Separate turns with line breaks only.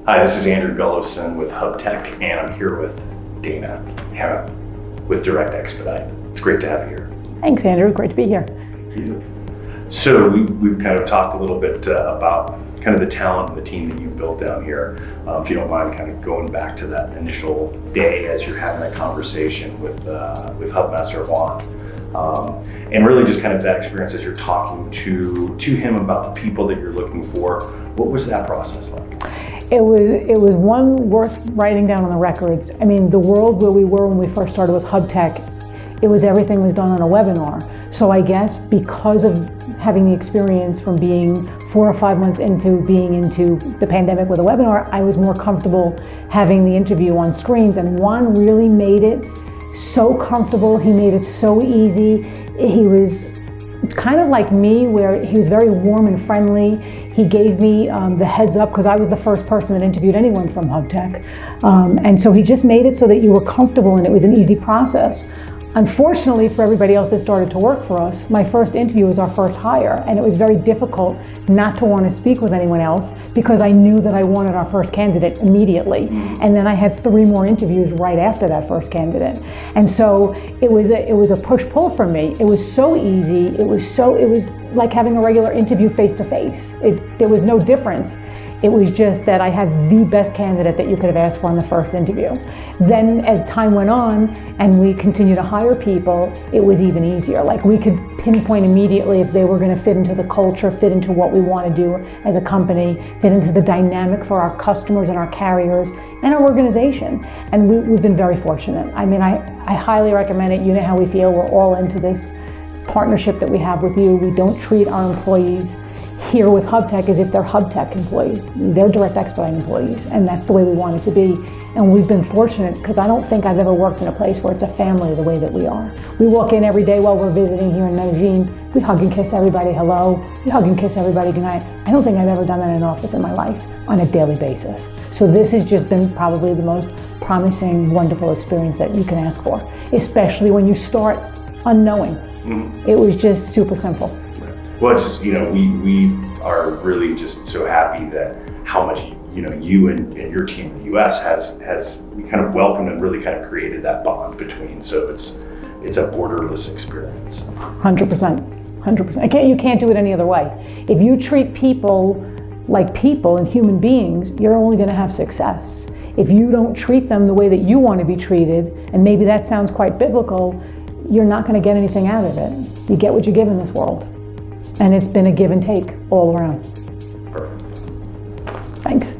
Hi, this is Andrew Gullifson with Hubtek, and I'm here with Dana Harrop with Direct Expedite. It's great to have you here.
Thanks, Andrew. Great to be here.
So we've kind of talked a little bit about kind of the talent and the team that you've built down here. If you don't mind kind of going back to that initial day as you're having that conversation with Hubmaster Juan. And really just kind of that experience as you're talking to him about the people that you're looking for. What was that process like?
It was one worth writing down on the records. I mean, the world where we were when we first started with Hubtek, everything was done on a webinar. So I guess because of having the experience from being 4 or 5 months into being into the pandemic with a webinar, I was more comfortable having the interview on screens. And Juan really made it so comfortable. He made it so easy. He was kind of like me, where he was very warm and friendly. He gave me the heads up because I was the first person that interviewed anyone from Hubtek. And so he just made it so that you were comfortable and it was an easy process. Unfortunately for everybody else that started to work for us, my first interview was our first hire, and it was very difficult not to want to speak with anyone else because I knew that I wanted our first candidate immediately. And then I had 3 more interviews right after that first candidate. And so it was a push-pull for me. It was so easy. It was like having a regular interview face-to-face. There was no difference. It was just that I had the best candidate that you could have asked for in the first interview. Then as time went on and we continued to hire people, it was even easier. Like we could pinpoint immediately if they were going to fit into the culture, fit into what we want to do as a company, fit into the dynamic for our customers and our carriers and our organization. And we've been very fortunate. I mean, I highly recommend it. You know how we feel. We're all into this partnership that we have with you. We don't treat our employees here with Hubtek as if they're Hubtek employees. They're Direct Expedite employees, and that's the way we want it to be. And we've been fortunate because I don't think I've ever worked in a place where it's a family the way that we are. We walk in every day while we're visiting here in Medellin. We hug and kiss everybody hello. We hug and kiss everybody goodnight. I don't think I've ever done that in an office in my life on a daily basis. So this has just been probably the most promising, wonderful experience that you can ask for, especially when you start unknowing. Mm-hmm. It was just super simple.
Well, it's just, we are really just so happy that how much, you and your team in the US has kind of welcomed and really kind of created that bond between. So it's a borderless experience.
100%. You can't do it any other way. If you treat people like people and human beings, you're only going to have success. If you don't treat them the way that you want to be treated, and maybe that sounds quite biblical, you're not going to get anything out of it. You get what you give in this world. And it's been a give and take all around.
Perfect.
Thanks.